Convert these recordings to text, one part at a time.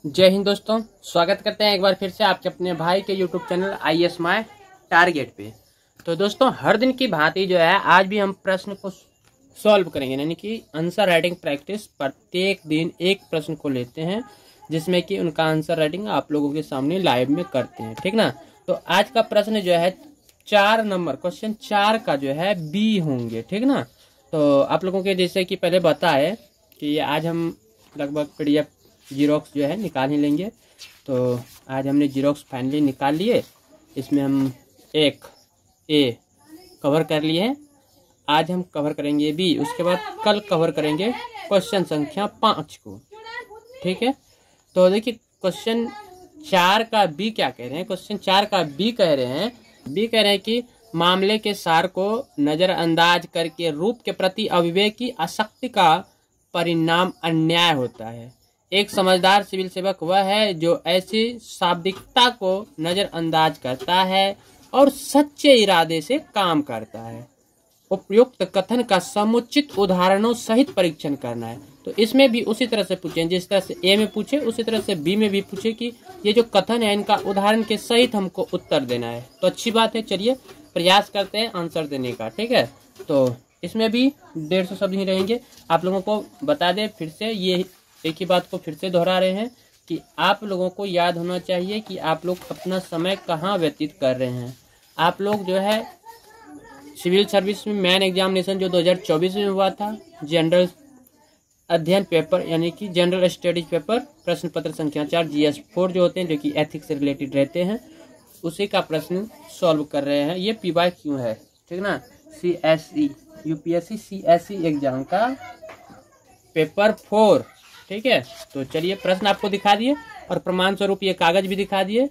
जय हिंद दोस्तों, स्वागत करते हैं एक बार फिर से आपके अपने भाई के YouTube channel IAS my target पे। तो दोस्तों, हर दिन की भांति जो है आज भी हम प्रश्न को सॉल्व करेंगे, यानी कि आंसर राइटिंग प्रैक्टिस। प्रत्येक दिन एक प्रश्न को लेते हैं जिसमें कि उनका आंसर राइटिंग आप लोगों के सामने लाइव में करते हैं, ठीक ना। तो आज का प्रश्न जो है 4 नंबर क्वेश्चन 4 का जो है बी होंगे, ठीक ना। तो आप लोगों के जैसे कि पहले बताए कि आज हम लगभग PDF जीरोक्स जो है निकाल ही लेंगे। तो आज हमने जीरोक्स फाइनली निकाल लिए। इसमें हम एक ए कवर कर लिए हैं, आज हम कवर करेंगे बी, उसके बाद कल कवर करेंगे क्वेश्चन संख्या 5 को, ठीक है। तो देखिए क्वेश्चन 4 का बी क्या कह रहे हैं। क्वेश्चन 4 का बी कह रहे हैं कि मामले के सार को नजरअंदाज करके रूप के प्रति अविवेक की आसक्ति का परिणाम अन्याय होता है। एक समझदार सिविल सेवक वह है जो ऐसी शाब्दिकता को नजरअंदाज करता है और सच्चे इरादे से काम करता है। उपयुक्त कथन का समुचित उदाहरणों सहित परीक्षण करना है। तो इसमें भी उसी तरह से पूछे, जिस तरह से ए में पूछे उसी तरह से बी में भी पूछे कि ये जो कथन है इनका उदाहरण के सहित हमको उत्तर देना है। तो अच्छी बात है, चलिए प्रयास करते हैं आंसर देने का, ठीक है। तो इसमें भी 150 शब्द ही रहेंगे। आप लोगों को बता दें फिर से, ये एक ही बात को फिर से दोहरा रहे हैं कि आप लोगों को याद होना चाहिए कि आप लोग अपना समय कहाँ व्यतीत कर रहे हैं। आप लोग जो है सिविल सर्विस में मेन एग्जामिनेशन जो 2024 में हुआ था, जनरल अध्ययन पेपर यानी कि जनरल स्टडीज पेपर प्रश्न पत्र संख्या 4 GS4 जो होते हैं, जो कि एथिक्स से रिलेटेड रहते हैं, उसी का प्रश्न सॉल्व कर रहे हैं। ये PYQ है, ठीक ना। CSE UPSC CSE एग्जाम का पेपर 4, ठीक है। तो चलिए प्रश्न आपको दिखा दिए और प्रमाण स्वरूप ये कागज भी दिखा दिए।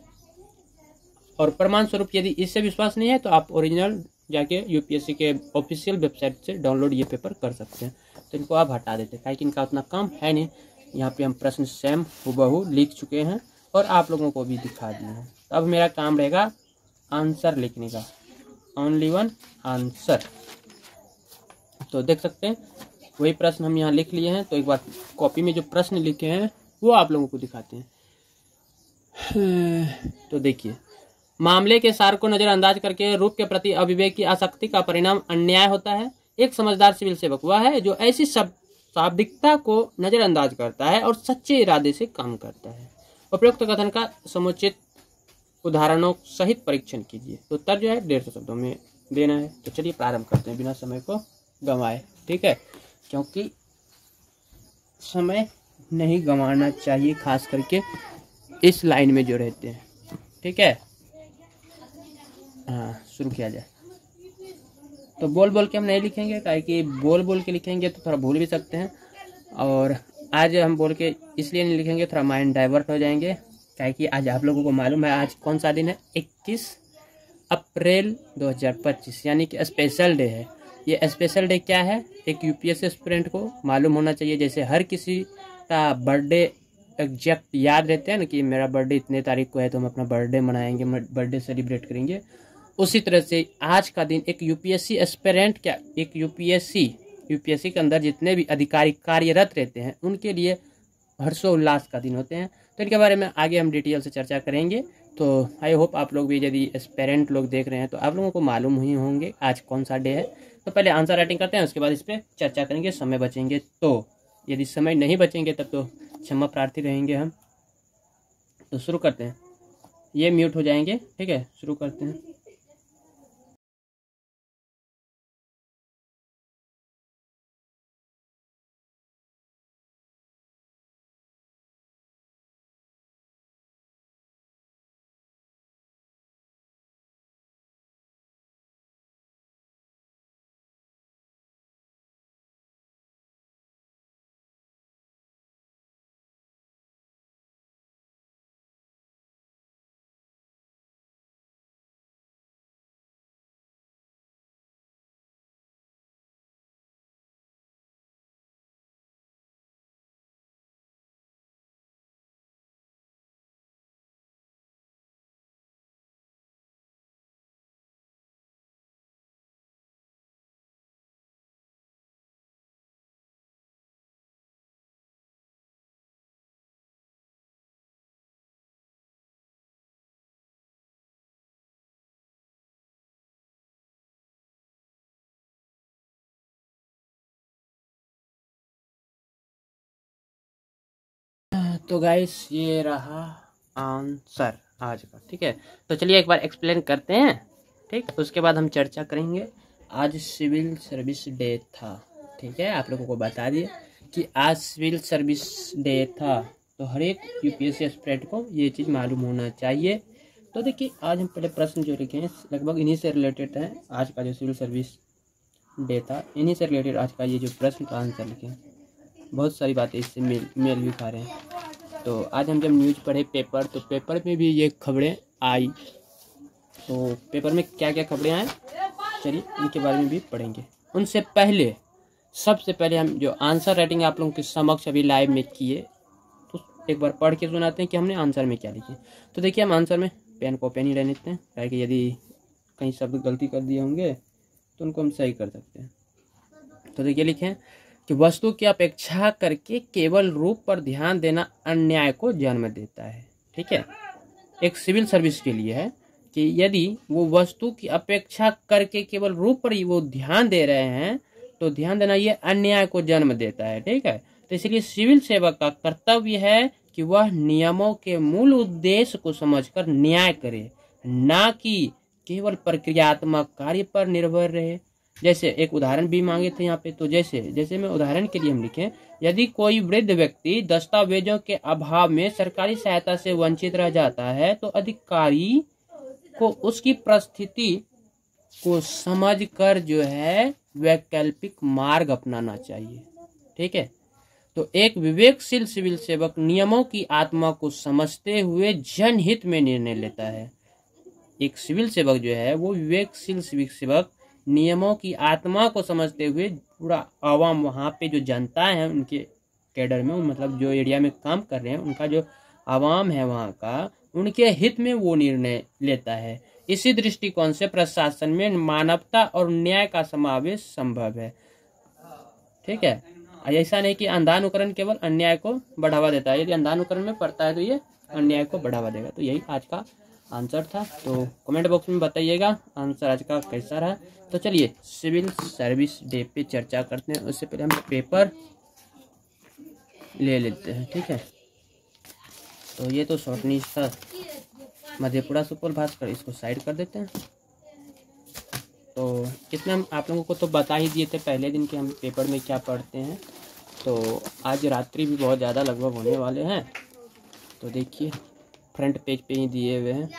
और प्रमाण स्वरूप यदि इससे विश्वास नहीं है तो आप ओरिजिनल जाके UPSC के ऑफिशियल वेबसाइट से डाउनलोड ये पेपर कर सकते हैं। तो इनको आप हटा देते हैं, कि इनका उतना काम है नहीं। यहाँ पे हम प्रश्न सेम हूबहू लिख चुके हैं और आप लोगों को भी दिखा दिए हैं। तो अब मेरा काम रहेगा आंसर लिखने का, ओनली वन आंसर। तो देख सकते हैं वही प्रश्न हम यहाँ लिख लिए हैं। तो एक बार कॉपी में जो प्रश्न लिखे हैं वो आप लोगों को दिखाते हैं। तो देखिए, मामले के सार को नजरअंदाज करके रूप के प्रति अविवेक की आसक्ति का परिणाम अन्याय होता है। एक समझदार सिविल सेवक वह है जो ऐसी शाब्दिकता को नजरअंदाज करता है और सच्चे इरादे से काम करता है। उपयुक्त कथन का समुचित उदाहरणों सहित परीक्षण कीजिए। तो उत्तर जो है 150 शब्दों में देना है। तो चलिए प्रारंभ करते हैं बिना समय को गंवाए, ठीक है, क्योंकि समय नहीं गंवाना चाहिए, खास करके इस लाइन में जो रहते हैं, ठीक है। हाँ, शुरू किया जाए। तो बोल बोल के हम नहीं लिखेंगे, कि बोल बोल के लिखेंगे तो थोड़ा भूल भी सकते हैं। और आज हम बोल के इसलिए नहीं लिखेंगे, थोड़ा माइंड डाइवर्ट हो जाएंगे। कि आज आप लोगों को मालूम है आज कौन सा दिन है, 21 अप्रैल 2025, यानी कि स्पेशल डे है। ये स्पेशल डे क्या है, एक UPSC एस्पिरेंट को मालूम होना चाहिए। जैसे हर किसी का बर्थडे एग्जैक्ट याद रहते हैं ना, कि मेरा बर्थडे इतने तारीख को है तो हम अपना बर्थडे मनाएंगे, बर्थडे सेलिब्रेट करेंगे। उसी तरह से आज का दिन एक UPSC एस्पिरेंट क्या, एक UPSC के अंदर जितने भी अधिकारी कार्यरत रहते हैं उनके लिए हर्षोल्लास का दिन होते हैं। तो इनके बारे में आगे हम डिटेल से चर्चा करेंगे। तो आई होप आप लोग भी, यदि एस्पिरेंट लोग देख रहे हैं तो आप लोगों को मालूम ही होंगे आज कौन सा डे है। तो पहले आंसर राइटिंग करते हैं, उसके बाद इस पर चर्चा करेंगे समय बचेंगे तो। यदि समय नहीं बचेंगे तब तो क्षमा प्रार्थी रहेंगे हम। तो शुरू करते हैं, ये म्यूट हो जाएंगे, ठीक है। शुरू करते हैं। तो गाइस ये रहा आंसर आज का। ठीक है, तो चलिए एक बार एक्सप्लेन करते हैं। ठीक, उसके बाद हम चर्चा करेंगे। आज सिविल सर्विस डे था। ठीक है, आप लोगों को बता दिए कि आज सिविल सर्विस डे था, तो हर एक यूपीएससी एस्पिरेंट को ये चीज़ मालूम होना चाहिए। तो देखिए आज हम पहले प्रश्न जो लिखे हैं लगभग इन्हीं से रिलेटेड है। आज का जो सिविल सर्विस डे था इन्हीं से रिलेटेड आज का ये जो प्रश्न का आंसर लिखे हैं। बहुत सारी बातें इससे मेल भी खा रहे हैं। तो आज हम जब न्यूज़ पढ़े पेपर, तो पेपर में भी ये खबरें आई। तो पेपर में क्या क्या खबरें आए, चलिए इनके बारे में भी पढ़ेंगे। उनसे पहले सबसे पहले हम जो आंसर राइटिंग आप लोगों के समक्ष अभी लाइव में किए, तो एक बार पढ़ के सुनाते हैं कि हमने आंसर में क्या लिखे। तो देखिए हम आंसर में पेन को पेन ही रहने देते हैं, ताकि यदि कहीं शब्द गलती कर दिए होंगे तो उनको हम सही कर सकते हैं। तो देखिए लिखे हैं कि वस्तु की अपेक्षा करके केवल रूप पर ध्यान देना अन्याय को जन्म देता है। ठीक है, एक सिविल सर्विस के लिए है कि यदि वो वस्तु की अपेक्षा करके केवल रूप पर ही वो ध्यान दे रहे हैं तो ध्यान देना ये अन्याय को जन्म देता है। ठीक है, तो इसलिए सिविल सेवक का कर्तव्य है कि वह नियमों के मूल उद्देश्य को समझकर न्याय करे, ना कि केवल प्रक्रियात्मक कार्य पर निर्भर रहे। जैसे एक उदाहरण भी मांगे थे यहाँ पे, तो जैसे मैं उदाहरण के लिए हम लिखें, यदि कोई वृद्ध व्यक्ति दस्तावेजों के अभाव में सरकारी सहायता से वंचित रह जाता है तो अधिकारी को उसकी परिस्थिति को समझकर जो है वैकल्पिक मार्ग अपनाना चाहिए। ठीक है, तो एक विवेकशील सिविल सेवक नियमों की आत्मा को समझते हुए जनहित में निर्णय लेता है। एक सिविल सेवक जो है वो विवेकशील सिविल सेवक नियमों की आत्मा को समझते हुए पूरा आवाम, वहाँ पे जो जनता है उनके कैडर में, मतलब जो एरिया में काम कर रहे हैं उनका जो आवाम है वहाँ का, उनके हित में वो निर्णय लेता है। इसी दृष्टिकोण से प्रशासन में मानवता और न्याय का समावेश संभव है। ठीक है, ऐसा नहीं कि अंधानुकरण केवल अन्याय को बढ़ावा देता है। यदि अंधानुकरण में पड़ता है तो ये अन्याय को बढ़ावा देगा। तो यही आज का आंसर था। तो कमेंट बॉक्स में बताइएगा आंसर आज का कैसा रहा। तो चलिए सिविल सर्विस डे पे चर्चा करते हैं। उससे पहले हम पेपर ले लेते हैं। ठीक है, तो ये तो शॉर्ट न्यूज़ था मधेपुरा सुपौल भास्कर, इसको साइड कर देते हैं। तो इसमें हम आप लोगों को तो बता ही दिए थे पहले दिन के हम पेपर में क्या पढ़ते हैं। तो आज रात्रि भी बहुत ज़्यादा लगभग होने वाले हैं। तो देखिए फ्रंट पेज पे ही दिए हुए हैं।